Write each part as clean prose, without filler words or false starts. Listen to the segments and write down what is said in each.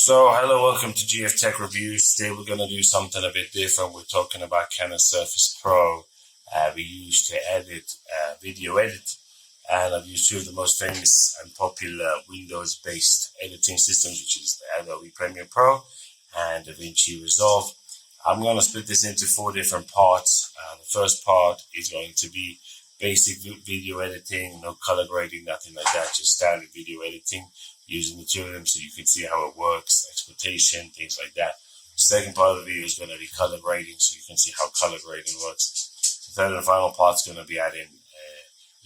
So, hello, welcome to GF Tech Reviews. Today we're going to do something a bit different. We're talking about Canon Surface Pro. We use to edit, video edit, and I've used two of the most famous and popular Windows-based editing systems, which is the Adobe Premiere Pro and Davincia Resolve. I'm going to split this into four different parts. The first part is going to be basic video editing, no color grading, nothing like that, just standard video editing using Material so you can see how it works, exploitation, things like that. The second part of the video is going to be color grading so you can see how color grading works. The third and final part is going to be adding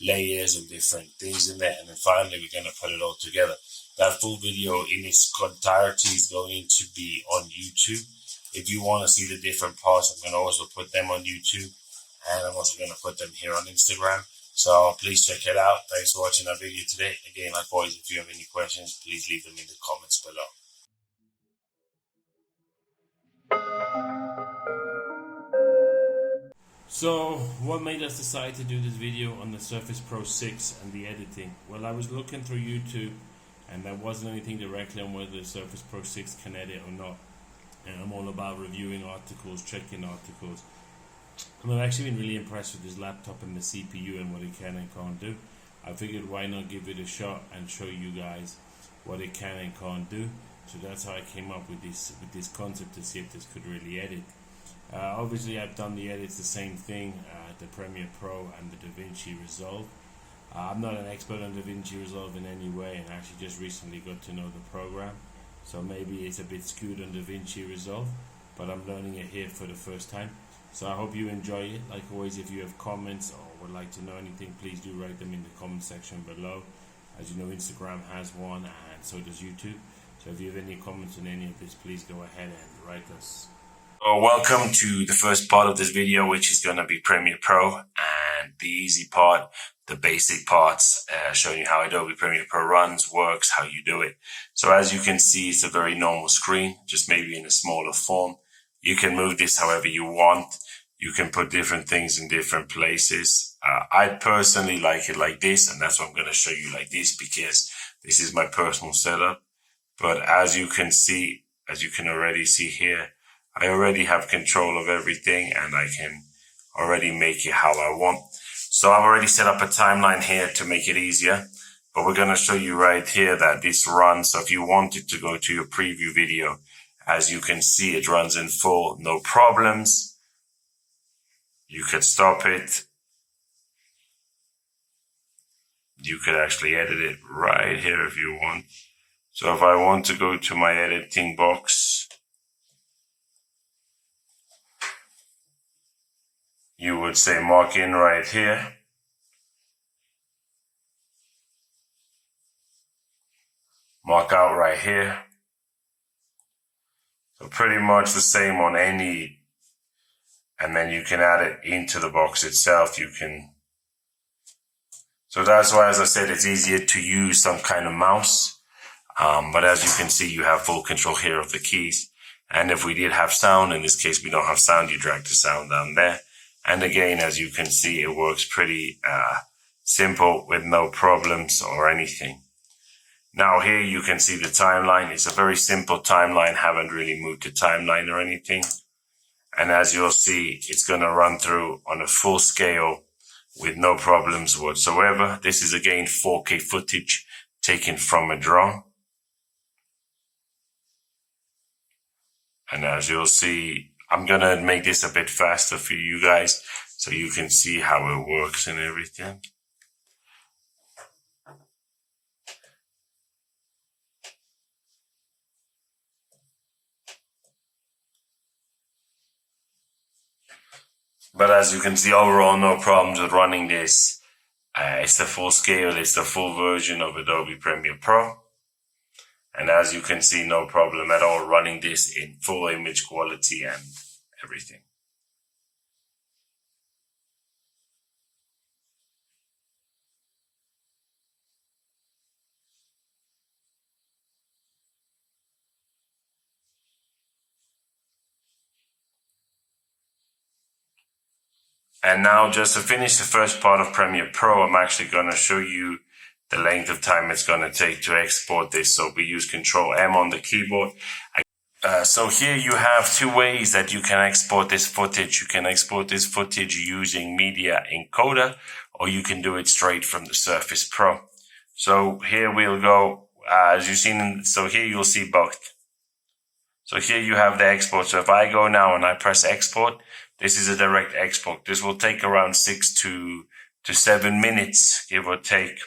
layers and different things in there. And then finally, we're going to put it all together. That full video in its entirety is going to be on YouTube. If you want to see the different parts, I'm going to also put them on YouTube. And I'm also going to put them here on Instagram. So please check it out. Thanks for watching our video today. Again, like always, if you have any questions, please leave them in the comments below. So, what made us decide to do this video on the Surface Pro 6 and the editing? Well, I was looking through YouTube and there wasn't anything directly on whether the Surface Pro 6 can edit or not. And I'm all about reviewing articles, checking articles. And I've actually been really impressed with this laptop and the CPU and what it can and can't do. I figured why not give it a shot and show you guys what it can and can't do. So that's how I came up with this concept to see if this could really edit. Obviously I've done the edits the same thing, the Premiere Pro and the Davincia Resolve. I'm not an expert on Davincia Resolve in any way and actually just recently got to know the program. So maybe it's a bit skewed on Davincia Resolve, but I'm learning it here for the first time. So I hope you enjoy it. Like always, if you have comments or would like to know anything, please do write them in the comment section below. As you know, Instagram has one and so does YouTube. So if you have any comments on any of this, please go ahead and write us. So welcome to the first part of this video, which is going to be Premiere Pro and the easy part, the basic parts, showing you how Adobe Premiere Pro runs, works, how you do it. So as you can see, it's a very normal screen, just maybe in a smaller form. You can move this however you want. You can put different things in different places. I personally like it like this, and that's what I'm going to show you like this because this is my personal setup. But as you can see, as you can already see here, I already have control of everything and I can already make it how I want. So I've already set up a timeline here to make it easier, but we're going to show you right here that this runs. So if you wanted to go to your preview video, as you can see, it runs in full, no problems. You could stop it. You could actually edit it right here if you want. So if I want to go to my editing box, you would say mark in right here. Mark out right here. So pretty much the same on any, and then you can add it into the box itself. So that's why, as I said, it's easier to use some kind of mouse. But as you can see, you have full control here of the keys. And if we did have sound, in this case, we don't have sound, you drag the sound down there. And again, as you can see, it works pretty simple with no problems or anything. Now here you can see the timeline. It's a very simple timeline. Haven't really moved the timeline or anything. And as you'll see, it's going to run through on a full scale with no problems whatsoever. This is again 4K footage taken from a drone. And as you'll see, I'm going to make this a bit faster for you guys so you can see how it works and everything. But as you can see, overall, no problems with running this. It's the full scale, it's the full version of Adobe Premiere Pro. And as you can see, no problem at all running this in full image quality and everything. And now just to finish the first part of Premiere Pro, I'm actually going to show you the length of time it's going to take to export this. So we use Control M on the keyboard. So here you have two ways that you can export this footage. You can export this footage using Media Encoder, or you can do it straight from the Surface Pro. So here we'll go, as you've seen, so here you'll see both. So here you have the export. So if I go now and I press export, this is a direct export. This will take around 6 to 7 minutes, give or take.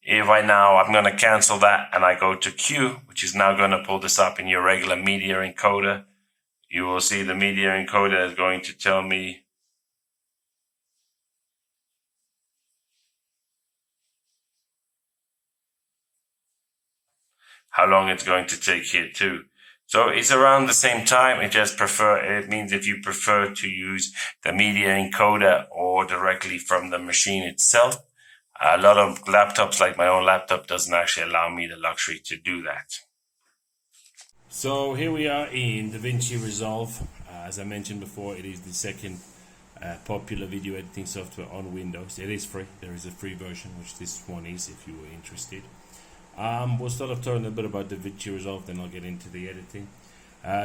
If I'm going to cancel that and I go to Q, which is now going to pull this up in your regular media encoder, you will see the media encoder is going to tell me how long it's going to take here too. So it's around the same time. It means if you prefer to use the media encoder or directly from the machine itself. A lot of laptops, like my own laptop, doesn't actually allow me the luxury to do that. So here we are in Davinci Resolve. As I mentioned before, it is the second popular video editing software on Windows. It is free. There is a free version, which this one is, if you were interested. We'll start off talking a bit about Davinci Resolve, then I'll get into the editing.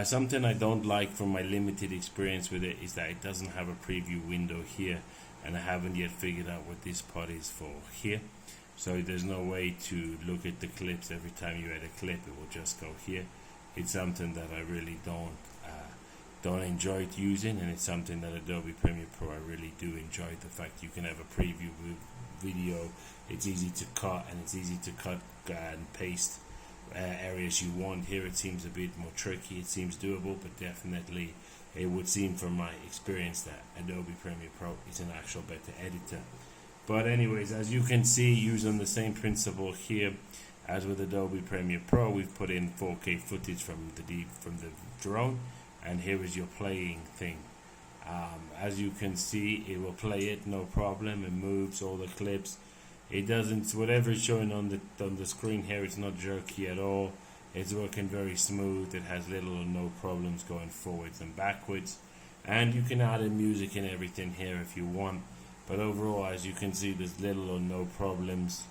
Something I don't like from my limited experience with it is that it doesn't have a preview window here. And I haven't yet figured out what this part is for here. So there's no way to look at the clips every time you add a clip. It will just go here. It's something that I really don't enjoy using, and it's something that Adobe Premiere Pro I really do enjoy. The fact you can have a preview video. It's easy to cut, and it's easy to cut and paste areas you want. Here it seems a bit more tricky. It seems doable, but definitely it would seem from my experience that Adobe Premiere Pro is an actual better editor. But anyways, as you can see, using the same principle here as with Adobe Premiere Pro, we've put in 4K footage from the drone, and here is your playing thing. As you can see, it will play it, no problem. It moves all the clips. It doesn't, whatever is showing on the screen here, it's not jerky at all. It's working very smooth. It has little or no problems going forwards and backwards. And you can add in music and everything here if you want. But overall, as you can see, there's little or no problems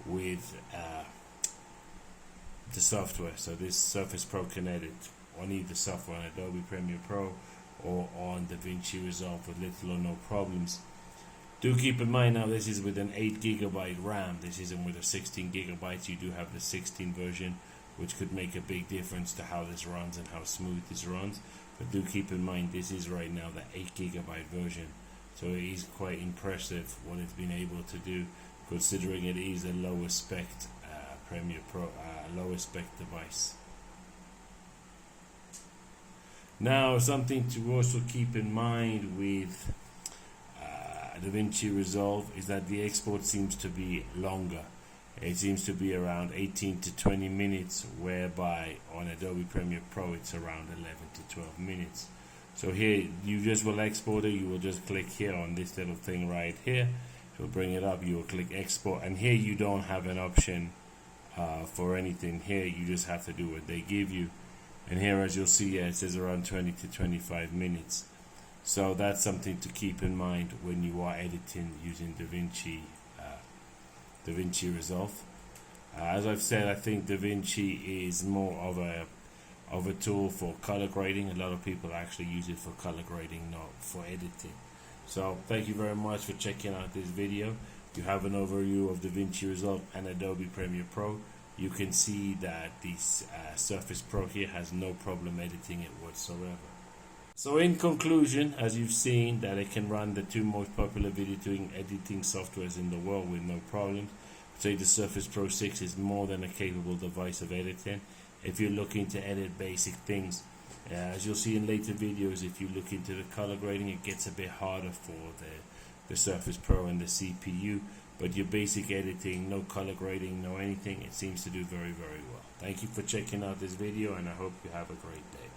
with the software. So this Surface Pro can edit on either software, on Adobe Premiere Pro or on Davinci Resolve with little or no problems. Do keep in mind now, this is with an 8GB RAM. This isn't with a 16GB. You do have the 16 version, which could make a big difference to how this runs and how smooth this runs. But do keep in mind, this is right now the 8GB version. So it is quite impressive what it's been able to do, considering it is a lower spec Premiere Pro, lower spec device. Now, something to also keep in mind with Davinci Resolve is that the export seems to be longer. It seems to be around 18 to 20 minutes, whereby on Adobe Premiere Pro it's around 11 to 12 minutes. So here you just will export it. You will just click here on this little thing right here. It will bring it up. You will click export, and here you don't have an option for anything. Here you just have to do what they give you. And here, as you'll see, it says around 20 to 25 minutes. So that's something to keep in mind when you are editing using Davinci Resolve. As I've said, I think Davinci is more of a tool for color grading. A lot of people actually use it for color grading, not for editing. So thank you very much for checking out this video. You have an overview of Davinci Resolve and Adobe Premiere Pro. You can see that this Surface Pro here has no problem editing it whatsoever. So in conclusion, as you've seen, that it can run the two most popular video editing softwares in the world with no problems. Say the Surface Pro 6 is more than a capable device of editing. If you're looking to edit basic things, as you'll see in later videos, if you look into the color grading, it gets a bit harder for the Surface Pro and the CPU. But your basic editing, no color grading, no anything, it seems to do very, very well. Thank you for checking out this video, and I hope you have a great day.